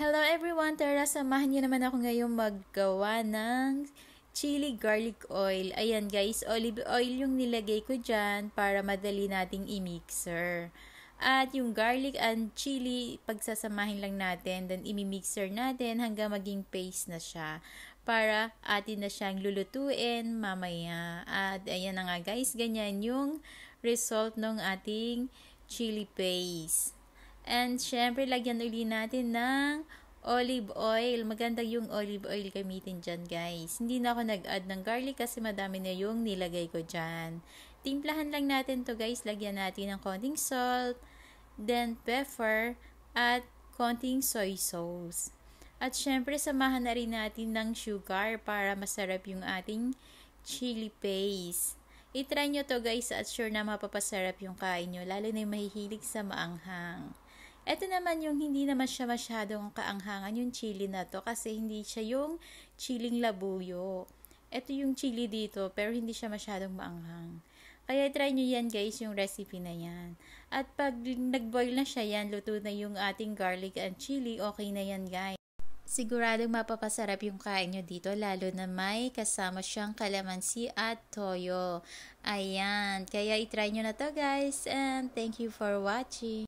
Hello everyone! Tara, samahan niyo naman ako ngayong maggawa ng chili garlic oil. Ayan guys, olive oil yung nilagay ko dyan para madali nating i-mixer. At yung garlic and chili, pagsasamahin lang natin, then imi-mixer natin hanggang maging paste na siya. Para atin na siyang lulutuin mamaya. At ayan na nga guys, ganyan yung result ng ating chili paste. And syempre, lagyan uli natin ng olive oil. Maganda yung olive oil gamitin dyan, guys. Hindi na ako nag-add ng garlic kasi madami na yung nilagay ko dyan. Timplahan lang natin to guys. Lagyan natin ng konting salt, then pepper, at konting soy sauce. At syempre, samahan na rin natin ng sugar para masarap yung ating chili paste. I-try nyo to guys at sure na mapapasarap yung kain nyo, lalo na yung mahihilig sa maanghang. Ito naman yung hindi naman siya masyadong kaanghangan yung chili na to kasi hindi siya yung chiling labuyo. Ito yung chili dito pero hindi siya masyadong maanghang. Kaya try nyo yan guys, yung recipe na yan. At pag nag-boil na siya yan, luto na yung ating garlic and chili, okay na yan guys. Siguradong mapapasarap yung kain nyo dito, lalo na may kasama siyang kalamansi at toyo. Ayan, kaya itry nyo na to guys, and thank you for watching.